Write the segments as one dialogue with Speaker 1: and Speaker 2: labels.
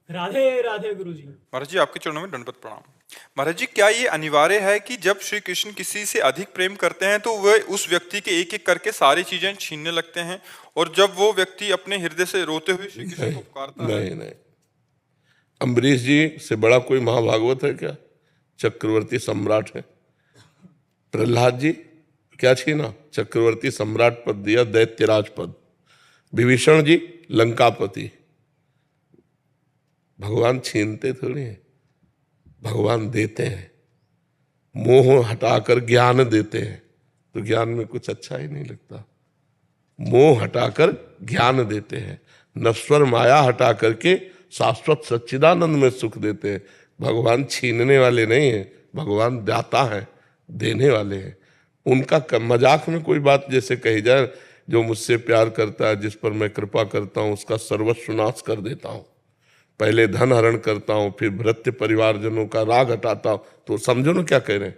Speaker 1: राधे राधे गुरु जी।
Speaker 2: महाराज जी, आपके चरणों में दंडवत प्रणाम। महाराज जी, क्या ये अनिवार्य है कि जब श्री कृष्ण किसी से अधिक प्रेम करते हैं तो वह उस व्यक्ति के एक एक करके सारी चीजें छीनने लगते हैं, और जब वो व्यक्ति अपने हृदय से रोते हुए श्री कृष्ण को
Speaker 3: नहीं
Speaker 2: पुकारता है?
Speaker 3: नहीं नहीं, अम्बरीश जी से बड़ा कोई महाभागवत है क्या? चक्रवर्ती सम्राट है। प्रहलाद जी क्या छीना? चक्रवर्ती सम्राट पद दिया, दैत्यराज पद। विभीषण जी लंकापति। भगवान छीनते थोड़ी हैं, भगवान देते हैं। मोह हटाकर ज्ञान देते हैं, तो ज्ञान में कुछ अच्छा ही नहीं लगता। मोह हटाकर ज्ञान देते हैं, नश्वर माया हटा करके शाश्वत सच्चिदानंद में सुख देते हैं। भगवान छीनने वाले नहीं हैं, भगवान दाता हैं, देने वाले हैं। उनका मजाक में कोई बात जैसे कही जाए, जो मुझसे प्यार करता है, जिस पर मैं कृपा करता हूँ, उसका सर्वस्व नाश कर देता हूँ। पहले धन हरण करता हूँ, फिर भृत्य परिवारजनों का राग हटाता हूँ। तो समझो ना क्या कह रहे हैं।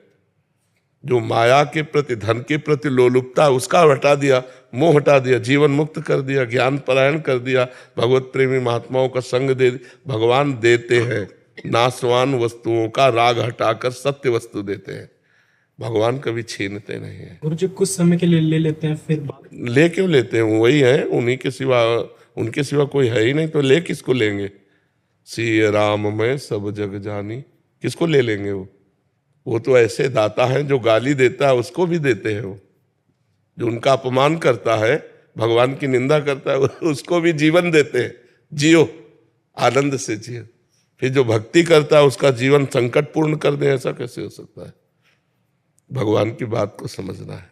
Speaker 3: जो माया के प्रति, धन के प्रति लोलुपता, उसका हटा दिया, मोह हटा दिया, जीवन मुक्त कर दिया, ज्ञान परायण कर दिया, भगवत प्रेमी महात्माओं का संग दे। भगवान देते हैं, नाशवान वस्तुओं का राग हटाकर सत्य वस्तु देते हैं। भगवान कभी छीनते नहीं है।
Speaker 1: गुरु जी कुछ समय के लिए ले लेते हैं, फिर
Speaker 3: ले क्यों लेते हैं? वही है, उन्हीं के सिवा, उनके सिवा कोई है ही नहीं, तो ले किसको लेंगे? सिय राम में सब जग जानी, किसको ले लेंगे? वो तो ऐसे दाता हैं, जो गाली देता है उसको भी देते हैं। वो जो उनका अपमान करता है, भगवान की निंदा करता है, उसको भी जीवन देते हैं। जियो, आनंद से जियो। फिर जो भक्ति करता है उसका जीवन संकट पूर्ण कर दे, ऐसा कैसे हो सकता है? भगवान की बात को समझना है।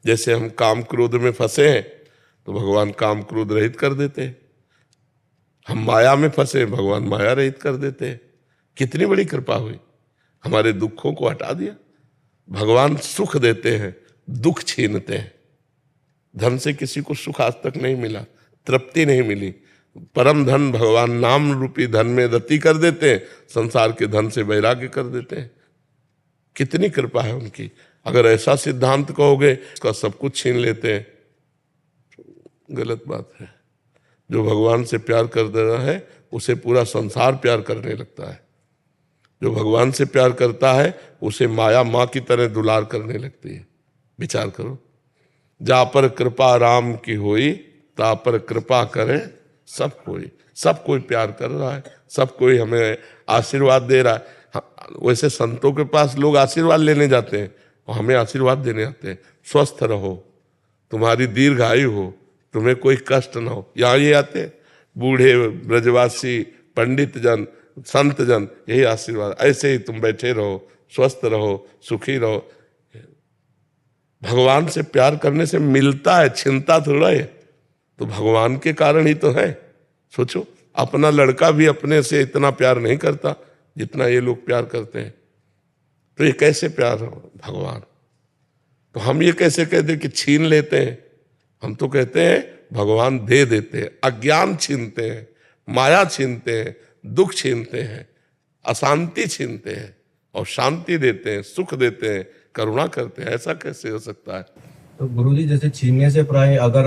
Speaker 3: जैसे हम काम क्रोध में फंसे हैं, तो भगवान काम क्रोध रहित कर देते हैं। हम माया में फंसे, भगवान माया रहित कर देते हैं। कितनी बड़ी कृपा हुई, हमारे दुखों को हटा दिया। भगवान सुख देते हैं, दुख छीनते हैं। धन से किसी को सुख आज तक नहीं मिला, तृप्ति नहीं मिली। परम धन भगवान नाम रूपी धन में रति कर देते हैं, संसार के धन से वैराग्य कर देते हैं। कितनी कृपा है उनकी। अगर ऐसा सिद्धांत कहोगे उसका सब कुछ छीन लेते हैं, गलत बात है। जो भगवान से प्यार कर रहा है उसे पूरा संसार प्यार करने लगता है। जो भगवान से प्यार करता है उसे माया माँ की तरह दुलार करने लगती है। विचार करो, जा पर कृपा राम की होई, ता पर कृपा करे सब कोई। सब कोई प्यार कर रहा है, सब कोई हमें आशीर्वाद दे रहा है। वैसे संतों के पास लोग आशीर्वाद लेने जाते हैं और हमें आशीर्वाद देने आते हैं। स्वस्थ रहो, तुम्हारी दीर्घायु हो, तुम्हें कोई कष्ट ना हो। यहाँ ये आते हैं बूढ़े, ब्रजवासी, पंडित जन, संत जन, यही आशीर्वाद। ऐसे ही तुम बैठे रहो, स्वस्थ रहो, सुखी रहो। भगवान से प्यार करने से मिलता है, छिनता थोड़ा है। तो भगवान के कारण ही तो है। सोचो, अपना लड़का भी अपने से इतना प्यार नहीं करता जितना ये लोग प्यार करते हैं। तो ये कैसे प्यार हो भगवान? तो हम ये कैसे कहते कि छीन लेते हैं? हम तो कहते हैं भगवान दे देते हैं। अज्ञान छीनते हैं, माया छीनते हैं, दुख छीनते हैं, अशांति छीनते हैं, और शांति देते हैं, सुख देते हैं, करुणा करते हैं। ऐसा कैसे हो सकता है?
Speaker 4: तो गुरु जी जैसे छीनने से प्राय अगर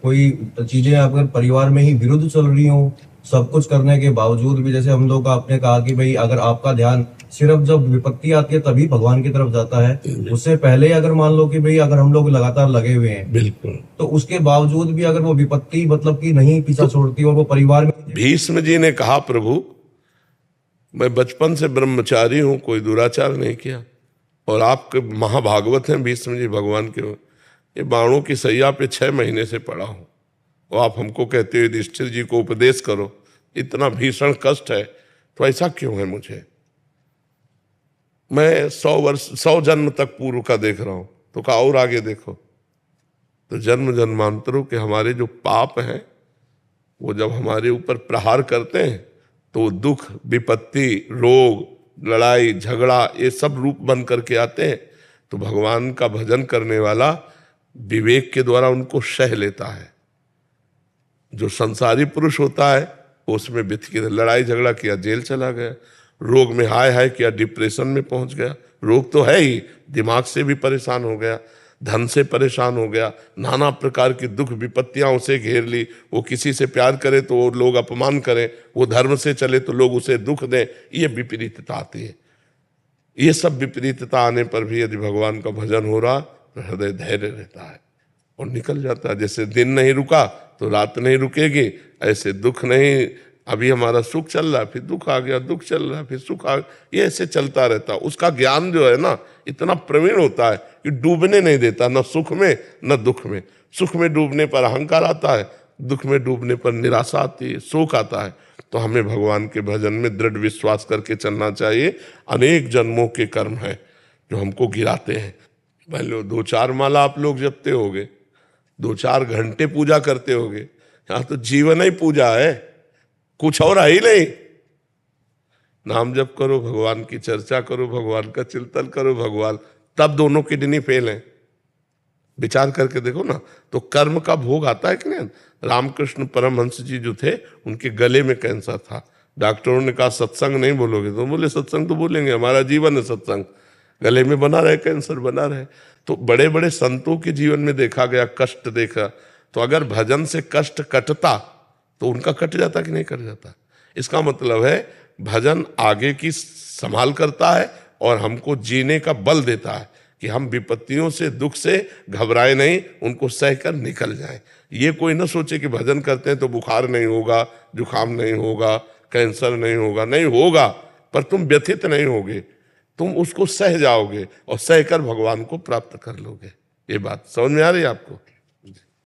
Speaker 4: कोई चीजें अगर परिवार में ही विरुद्ध चल रही हो, सब कुछ करने के बावजूद भी, जैसे हम लोग का आपने कहा कि भाई अगर आपका ध्यान सिर्फ जब विपत्ति आती है तभी भगवान की तरफ जाता है, उससे पहले अगर मान लो कि भाई अगर हम लोग लगातार लगे हुए हैं,
Speaker 3: बिल्कुल,
Speaker 4: तो उसके बावजूद भी अगर वो विपत्ति मतलब कि नहीं पीछा छोड़ती और वो परिवार में।
Speaker 3: भीष्म जी ने कहा, प्रभु मैं बचपन से ब्रह्मचारी हूं, कोई दुराचार नहीं किया, और आपके महाभागवत हैं भीष्म जी भगवान के। ये बाणों की सैया पे 6 महीने से पड़ा हूं, और आप हमको कहते हो युधिष्ठिर जी को उपदेश करो। इतना भीषण कष्ट है, तो ऐसा क्यों है मुझे? मैं 100 जन्म तक पूर्व का देख रहा हूं, तो कहा और आगे देखो। तो जन्म जन्मांतरों के हमारे जो पाप हैं, वो जब हमारे ऊपर प्रहार करते हैं तो दुख, विपत्ति, रोग, लड़ाई झगड़ा, ये सब रूप बन करके आते हैं। तो भगवान का भजन करने वाला विवेक के द्वारा उनको सह लेता है। जो संसारी पुरुष होता है उसमें बिथ के लड़ाई झगड़ा किया, जेल चला गया, रोग में हाय हाय किया, डिप्रेशन में पहुंच गया। रोग तो है ही, दिमाग से भी परेशान हो गया। धन से परेशान हो गया, नाना प्रकार की दुख विपत्तियां उसे घेर ली। वो किसी से प्यार करे तो वो लोग अपमान करें, वो धर्म से चले तो लोग उसे दुख दें, ये विपरीतता आती है। ये सब विपरीतता आने पर भी यदि भगवान का भजन हो रहा तो हृदय धैर्य रहता है और निकल जाता है। जैसे दिन नहीं रुका तो रात नहीं रुकेगी, ऐसे दुख नहीं, अभी हमारा सुख चल रहा है फिर दुख आ गया, दुख चल रहा है फिर सुख आ गया, ये ऐसे चलता रहता है। उसका ज्ञान जो है ना इतना प्रवीण होता है कि डूबने नहीं देता, न सुख में न दुख में। सुख में डूबने पर अहंकार आता है, दुख में डूबने पर निराशा आती है, शोक आता है। तो हमें भगवान के भजन में दृढ़ विश्वास करके चलना चाहिए। अनेक जन्मों के कर्म है जो हमको गिराते हैं। मान लो 2-4 माला आप लोग जपते होगे, 2-4 घंटे पूजा करते होगे, यहाँ तो जीवन ही पूजा है, कुछ और है ही नहीं। नाम जप करो, भगवान की चर्चा करो, भगवान का चिंतन करो, भगवान, तब दोनों किडनी फेल हैं। विचार करके देखो ना, तो कर्म का भोग आता है कि नहीं। रामकृष्ण परमहंस जी जो थे उनके गले में कैंसर था, डॉक्टरों ने कहा सत्संग नहीं बोलोगे, तो बोले सत्संग तो बोलेंगे, हमारा जीवन है सत्संग। गले में बना रहे, कैंसर बना रहे। तो बड़े बड़े संतों के जीवन में देखा गया, कष्ट देखा। तो अगर भजन से कष्ट कटता तो उनका कट जाता कि नहीं कट जाता। इसका मतलब है भजन आगे की संभाल करता है और हमको जीने का बल देता है कि हम विपत्तियों से, दुख से घबराए नहीं, उनको सहकर निकल जाएं। ये कोई ना सोचे कि भजन करते हैं तो बुखार नहीं होगा, जुकाम नहीं होगा, कैंसर नहीं होगा। नहीं होगा, पर तुम व्यथित नहीं होगे, तुम उसको सह जाओगे और सहकर भगवान को प्राप्त कर लोगे। ये बात समझ में आ रही है आपको?